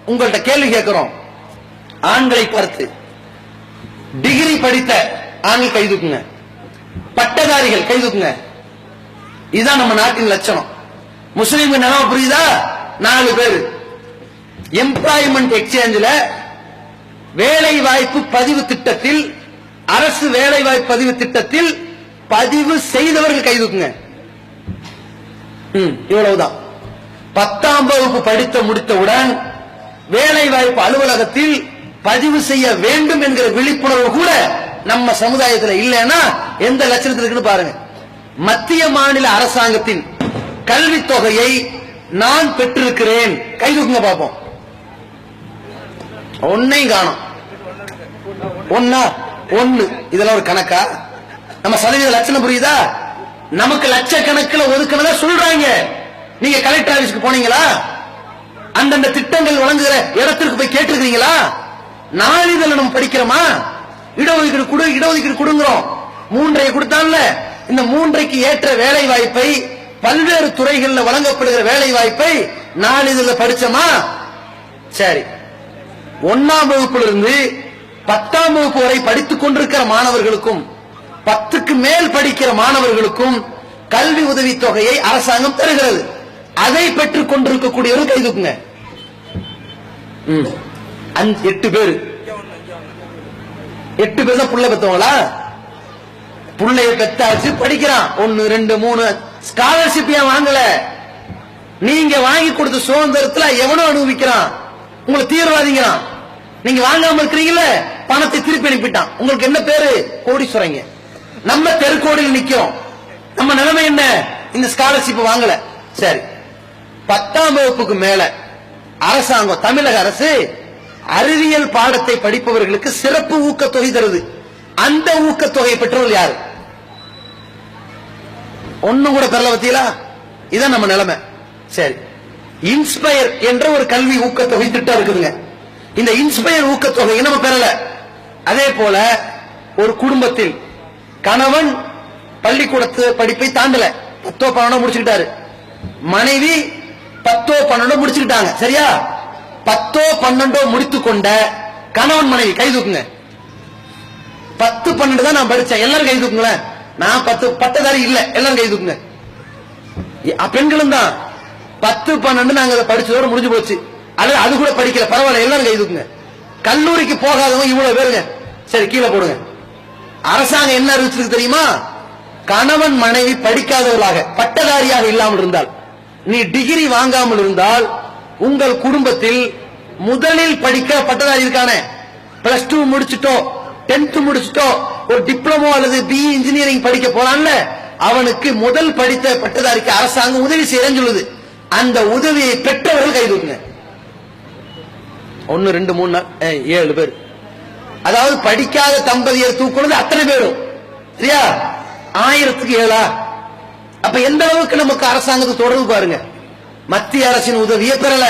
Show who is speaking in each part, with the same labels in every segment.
Speaker 1: உங்கள்கிட்ட கேள்வி கேட்கிறோம். ஆண்களை பார்த்து டிகிரி படித்த ஆண்கள் கை தூக்குங்க, பட்டதாரிகள் கை தூக்குங்க. இதுதான் நம்ம நாட்டின் லட்சணம். முஸ்லீம் நிலைமை புரியுதா? 4 பேர் எம்ப்ளாய்மெண்ட் எக்ஸ்சேஞ்சில் வேலை வாய்ப்பு பதிவு திட்டத்தில், அரசு வேலை வாய்ப்பு பதிவு திட்டத்தில் பதிவு செய்தவர்கள் கை தூக்குங்க. இவ்வளவுதான். 10ஆம் வகுப்பு படித்த முடித்தவுடன் வேலை வாய்ப்பு அலுவலகத்தில் பதிவு செய்ய வேண்டும் என்கிற விழிப்புணர்வு கூட நம்ம சமுதாயத்தில் இல்லைன்னா எந்த லட்சணத்தில் இருக்குன்னு பாருங்க. மத்திய மாநில அரசாங்கத்தின் கல்வித் தொகையை நான் பெற்றிருக்கிறேன், கை தூக்குங்க பார்ப்போம். ஒன்னையும் காணும். ஒன்னு இதெல்லாம் ஒரு கணக்கா? நம்ம சதவீத லட்சணம் புரியுதா? நமக்கு லட்சக்கணக்கில் ஒதுக்கினதா சொல்றாங்க. நீங்க கலெக்டர் ஆபீஸ்க்கு போனீங்களா? அந்தந்த திட்டங்கள் வழங்குகிற இடத்திற்கு போய் கேட்டிருக்கீங்களா? நாளிதழ் நம்ம படிக்கிறோமா? இடஒதுக்கீடு கொடு, இடஒதுக்கீடு கொடுங்கிறோம். 3 கொடுத்தான்ல, இந்த 3க்கு ஏற்ற வேலை வாய்ப்பை, பல்வேறு துறைகளில் வழங்கப்படுகிற வேலை வாய்ப்பை நாளிதழ் படிச்சோமா? சரி, 1ஆம் வகுப்பிலிருந்து 10ஆம் வகுப்பு வரை படித்துக் கொண்டிருக்கிற மாணவர்களுக்கும் 10க்கு மேல் படிக்கிற மாணவர்களுக்கும் கல்வி உதவி தொகையை அரசாங்கம் தருகிறது. அதை பெற்றுக் கொண்டிருக்கக்கூடியவர்கள் கை தூக்குங்க. 8 பேர். 8 பேர் தான் புள்ள பெற்றவங்களா? புள்ளைய பெத்தாச்சு, படிக்கிறான். 1 2 3 ஸ்காலர்ஷிப் ஏன் வாங்கல? நீங்க வாங்கி கொடுத்த சுதந்திரத்துல எவனோ அனுபவிக்கிறான். உங்களை தீவிரவாதிங்கிறான். நீங்க வாங்காம இருக்கிறீங்கல்ல, பணத்தை திருப்பி அனுப்பிட்டான். உங்களுக்கு என்ன பேரு? கோடீஸ்வரங்க. நம்ம தெருக்கோடியில் நிக்கிறோம். நம்ம நிலைமை என்ன? இந்த ஸ்காலர்ஷிப் வாங்கல. சரி, 10ஆம் வகுப்புக்கு மேல அரசாங்கம், தமிழக அரசு அறிவியல் பாடத்தை படிப்பவர்களுக்கு சிறப்பு ஊக்கத்தொகை தருது. அந்த ஊக்கத்தொகை பெற்றவர்கள் யாரு? ஒன்னும் கூட பெறல. பத்தியலா? இதான் நம்ம நிலைமை. சரி, இன்ஸ்பயர் என்ற ஒரு கல்வி ஊக்கத்தொகை திட்டம் இருக்குதுங்க. இந்த இன்ஸ்பயர் ஊக்கத்தொகை நம்ம பெறல. அதே போல ஒரு குடும்பத்தில் கணவன் பள்ளிக்கூடத்து படிப்பை தாண்டல, 10ஓ 12ஓ முடிச்சுக்கிட்டாரு. மனைவி 10ஓ 12ஓ முடிச்சுக்கிட்டாங்க. சரியா? 10ஓ 12ஓ முடித்துக் கொண்ட கணவன் மனைவி கை தூக்குங்க. 10 12 தான் நான் படிச்சேன், எல்லாரும் கை தூக்குங்களேன். நான் 10 பட்டதாரி இல்ல, எல்லாரும் கை தூக்குங்க. பெண்களும் தான் 10 12 நாங்க அதை படிச்சதோட முடிஞ்சு போச்சு. அல்லது அது கூட படிக்கல, பரவாயில்ல, எல்லாரும் கை தூக்குங்க. கல்லூரிக்கு போகாதவங்க இவ்வளவு பேருங்க. சரி, கீழே போடுங்க. அரசாங்கம் என்ன அறிவிச்சிருக்கு தெரியுமா? கணவன் மனைவி படிக்காதவர்களாக, பட்டதாரியாக இல்லாமல் இருந்தால், நீ டிகிரி வாங்காமல் இருந்தால், உங்கள் குடும்பத்தில் முதலில் படிக்க பட்டதாரி இருக்கானே, +2 முடிச்சுட்டோ 10th முடிச்சுட்டோ ஒரு டிப்ளமோ அல்லது BE இன்ஜினியரிங் படிக்க போறான்ல, அவனுக்கு முதல் படித்த பட்டதாரிக்கு அரசாங்கம் உதவி செய்யறேன்னு சொல்லுது. அந்த உதவியை பெற்றவர்கள் கை தூக்குங்க. 1 2 3 7 பேர். அதாவது படிக்காத தம்பதியர் தூக்குறது அத்தனை பேரும். சரியா? 1000க்கு 7. அப்ப எந்த அளவுக்கு நமக்கு அரசாங்கத்தை தொடர்பு பாருங்க. மத்திய அரசின் உதவியை பெறல,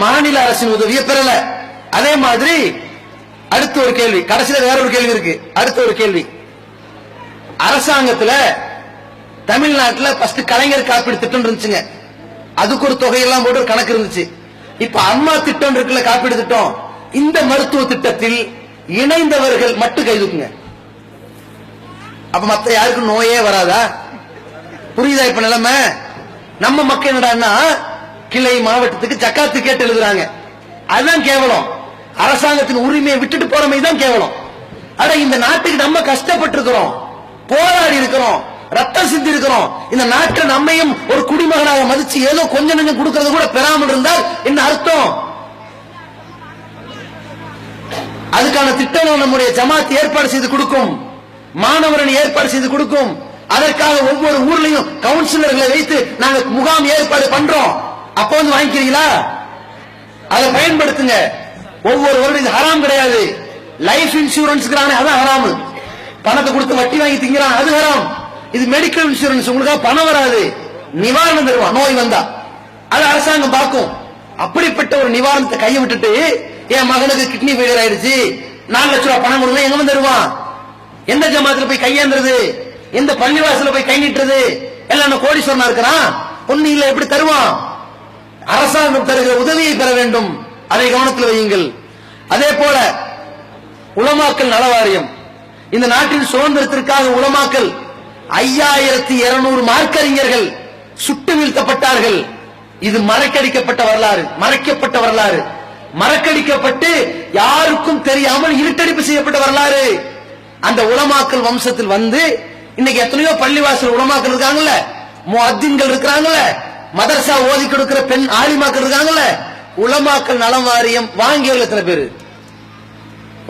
Speaker 1: மாநில அரசின் உதவியை பெறல. அதே மாதிரி அடுத்த ஒரு கேள்வி, கடைசியில் வேற ஒரு கேள்வி இருக்கு. அடுத்த ஒரு கேள்வி, அரசாங்கத்தில் தமிழ்நாட்டில் ஃபர்ஸ்ட் கலைஞர் காப்பீடு திட்டம் இருந்துச்சுங்க. அதுக்கு ஒரு தொகையெல்லாம் போட்டு ஒரு கணக்கு இருந்துச்சு. இப்ப அம்மா திட்டம் இருக்குல்ல, காப்பீடு திட்டம், இந்த மருத்துவ திட்டத்தில் இணைந்தவர்கள் மட்டும் கை தூக்குங்க. அப்ப மத்த யாருக்கும் நோயே வராதா? புரியுதா இப்ப நிலைமை? நம்ம மக்கள் என்னடான்னா கிளை மாவட்டத்துக்கு ஜக்காத்து கேட்டு எழுதுறாங்க. அதுதான் கேவலம். அரசாங்கத்தின் உரிமையை விட்டுட்டு போறமை தான் கேவலம். அட, இந்த நாட்டுக்கு நம்ம கஷ்டப்பட்டு இருக்கிறோம், போராடி இருக்கிறோம், ரத்தம் சிந்தி இருக்கிறோம். இந்த நாட்டில் நம்மையும் ஒரு குடிமகனாக மதிச்சு ஏதோ கொஞ்சம் கொஞ்சம் கொடுக்கறது கூட பெறாமல் இருந்தால் என்ன அர்த்தம்? அதுக்கான திட்டங்கள் நம்முடைய ஜமாத் ஏற்பாடு செய்து கொடுக்கும், மாணவர்கள் ஏற்பாடு செய்து கொடுக்கும். அதற்காக ஒவ்வொரு ஊர்லயும் கவுன்சிலர்களை வைத்து நாங்க முகாம் ஏற்பாடு பண்றோம். அப்ப வந்து வாங்கிக்கிறீங்களா? அதை பயன்படுத்துங்க. ஒவ்வொரு வருடம் இது ஹராம் கிடையாது. லைஃப் இன்சூரன்ஸ் அதான் ஹராம். பணத்தை கொடுத்து வட்டி வாங்கி திங்கிறான், அது ஹராம். இது மெடிக்கல் இன்சூரன்ஸ், உங்களுக்கு பணம் வராது, நிவாரணம் தருவான் நோய் வந்தா. அது அரசாங்கம் பார்க்கும். அப்படிப்பட்ட ஒரு நிவாரணத்தை கையை விட்டுட்டு என் மகனுக்கு கிட்னி ஃபெயிலியர் ஆயிடுச்சு 4 லட்சம் ரூபாய் பணம் கொடுங்க, எங்க வந்து தருவான்? எந்த ஜமாத்துல போய் கையேந்துறது? எந்த பள்ளிவாசல போய் கை நீட்டுறது? எல்லாம் கோடீஸ்வரனா இருக்கிறான், பொண்ணு இல்ல எப்படி தருவான்? அரசாங்கம் தருகிற உதவியை பெற வேண்டும். அதை கவனத்தில் வையுங்கள். அதே போல உலமாக்கல் நலவாரியம், இந்த நாட்டின் சுதந்திரத்திற்காக உலமாக்கல் 5200 மார்க்கறிஞர்கள் சுட்டு வீழ்த்தப்பட்டார்கள். இது மறைக்கப்பட்ட வரலாறு, மறக்கடிக்கப்பட்டு யாருக்கும் தெரியாமல் இருட்டடிப்பு செய்யப்பட்ட வரலாறு. அந்த உலமாக்கல் வம்சத்தில் வந்து இன்னைக்கு எத்தனையோ பள்ளிவாசல் உலமாக்கல் இருக்காங்கல்ல, முஅத்தின்கள் இருக்கிறாங்கல்ல, மதரசா ஓதி கொடுக்கிற பெண் ஆலிமாக்கள் இருக்காங்கல்ல. உலமாக்கல் நலம் வாரியம் வாங்கியவர்கள் எத்தனை பேரு?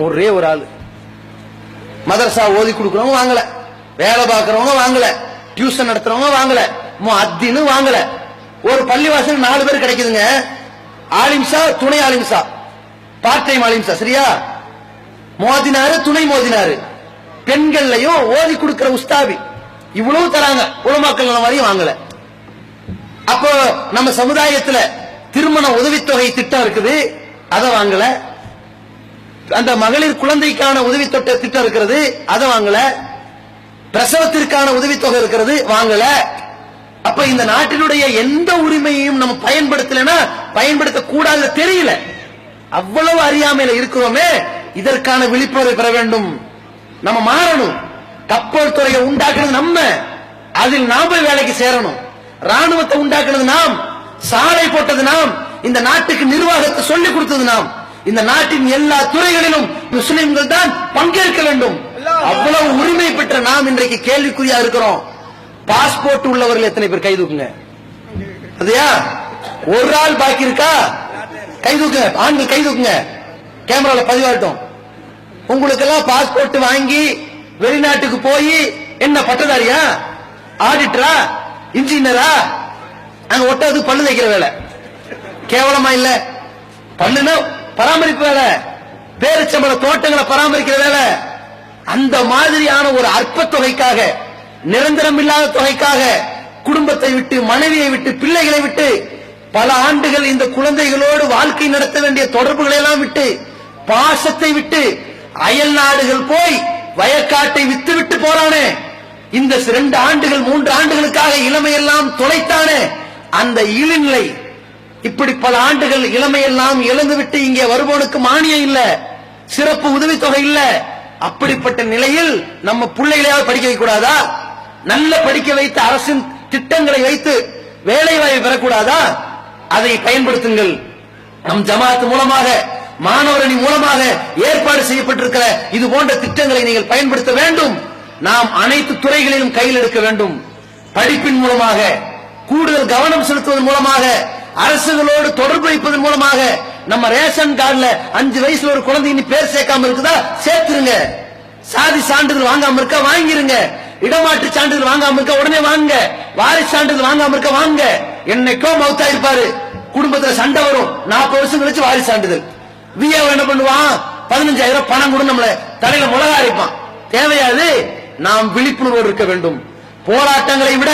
Speaker 1: ஒரே ஒரு ஆளு. மதரசா ஓதி கொடுக்கிறவங்க வாங்கல, வேலை பார்க்கிறவங்க வாங்கல, டியூஷன் நடத்துறவங்க வாங்கல, முஅத்தின் வாங்கல. ஒரு பள்ளிவாசல் 4 பேர் கிடைக்குதுங்க. ஆலிம்சா, துணை ஆலிம்சா, பார்ட் டைம் ஆலிம்சா, சரியா? மோதினாரு, துணை மோதினாரு, பெண்கள்லயும் ஓதி கொடுக்கிற உஸ்தாபி, இவ்வளவு தராங்க. உலமாக்கல் நலம் வாரியம் வாங்கல. அப்போ நம்ம சமுதாயத்துல திருமண உதவித்தொகை திட்டம் இருக்குது, அதை வாங்கல. அந்த மகளிர் குழந்தைக்கான உதவி திட்டம் இருக்கிறது, அதை வாங்கல. பிரசவத்திற்கான உதவித்தொகை இருக்கிறது, வாங்கல. அப்ப இந்த நாட்டினுடைய எந்த உரிமையையும் நம்ம பயன்படுத்தலைன்னா பயன்படுத்த கூடாது தெரியல. அவ்வளவு அறியாமையில இருக்கிறோமே. இதற்கான விழிப்புணர்வை பெற வேண்டும், நம்ம மாறணும். கப்பல் துறையை உண்டாக்குறது நம்ம, அதில் நாம போய் வேலைக்கு சேரணும். ராணுவத்தை உண்டாக்குறது நாம், சாலை போட்டது நாம், இந்த நாட்டுக்கு நிர்வாகத்தை சொல்லிக் கொடுத்தது நாம். இந்த நாட்டின் எல்லா துறைகளிலும் முஸ்லிம்கள் தான் பங்கேற்க வேண்டும். அவ்வளவு உரிமை பெற்ற நாம் இன்றைக்கு கேள்விக்குறியா இருக்கிறோம். பாஸ்போர்ட் உள்ளவர்கள் எத்தனை பேர்? கை தூக்குங்க. அதுயா ஒரு ஆள் பாக்கி இருக்கா? கை தூக்குங்க, ஆண்கள் கை தூக்குங்க, கேமரால பதிவாகட்டும். உங்களுக்கு எல்லாம் பாஸ்போர்ட் வாங்கி வெளிநாட்டுக்கு போய் என்ன பட்டதாரியா, ஆடிட்டரா, இன்ஜினியரா? அங்க ஒட்டது பல்லு தைக்கிற வேலை, கேவலமா இல்ல? பல்லுனா பராமரிப்பு வேலை, பேரிச்சம்பள தோட்டங்களை பராமரிக்கிற வேலை. அந்த மாதிரியான ஒரு அற்ப தொகைக்காக, நிரந்தரம் இல்லாத தொகைக்காக குடும்பத்தை விட்டு, மனைவியை விட்டு, பிள்ளைகளை விட்டு, பல ஆண்டுகள் இந்த குழந்தைகளோடு வாழ்க்கை நடத்த வேண்டிய தொடர்புகளை எல்லாம் விட்டு, பாசத்தை விட்டு, அயல் நாடுகள் போய் வயக்காட்டை வித்து விட்டு போறானே. இந்த 2 ஆண்டுகள் 3 ஆண்டுகளுக்காக இளமையெல்லாம் தொலைத்தானே. அந்த இளநிலை இப்படி பல ஆண்டுகள் இளமையெல்லாம் இழந்துவிட்டு இங்கே வருவோனுக்கு மானியம் இல்ல, சிறப்பு உதவித்தொகை இல்ல. அப்படிப்பட்ட நிலையில் நம்ம பிள்ளைகளையாவது படிக்க வைக்க கூடாதா? நல்ல படிக்க வைத்து அரசின் திட்டங்களை வைத்து வேலை வாய்ப்பு பெறக்கூடாதா? அதை பயன்படுத்துங்கள். நம் ஜமாத் மூலமாக, மாணவரணி மூலமாக ஏற்பாடு செய்யப்பட்டிருக்கிற இது போன்ற திட்டங்களை நீங்கள் பயன்படுத்த வேண்டும். நாம் அனைத்து துறைகளிலும் கையில் எடுக்க வேண்டும். படிப்பின் மூலமாக, கூடுதல் கவனம் செலுத்துவதன் மூலமாக, அரசுகளோடு தொடர்பு வைப்பதன் மூலமாக, நம்ம ரேஷன் கார்டுல 5 வயசுல ஒரு குழந்தை இனி பேர் சேர்க்காம இருக்குதா, சேர்த்துருங்க. சாதி சான்றிதழ் வாங்காம இருக்க வாங்கிருங்க. இடமாற்று சான்றிதழ் வாங்காம இருக்க உடனே வாங்க. வாரிசு சான்றிதழ் வாங்காம இருக்க வாங்க. என்னைக்கோ மௌத்தா இருப்பாரு, குடும்பத்துல சண்டை வரும், 40 வருஷம் கழிச்சு வாரிசு சான்றிதழ். விஏ என்ன பண்ணுவான்? 15,000 பணம் கூட நம்மள தலையில மிளகா அரைப்பான். தேவையாது. நாம் விழிப்புணர்வோடு இருக்க வேண்டும். போராட்டங்களை விட,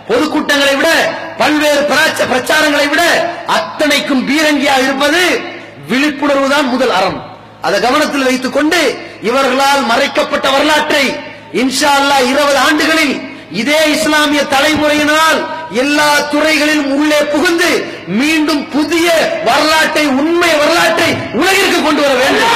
Speaker 1: பொதுக்கூட்டங்களை விட, பல்வேறு பிரச்சாரங்களை விட அத்தனைக்கும் பீரங்கியாக இருப்பது விழிப்புணர்வு தான் முதல் அறம். அதை கவனத்தில் வைத்துக் கொண்டு இவர்களால் மறைக்கப்பட்ட வரலாற்றை இன்ஷா அல்லாஹ் 20 ஆண்டுகளில் இதே இஸ்லாமிய தலைமுறையினால் எல்லா துறைகளிலும் உள்ளே புகுந்து மீண்டும் புதிய வரலாற்றை, உண்மை வரலாற்றை உலகிற்கு கொண்டு வர வேண்டும்.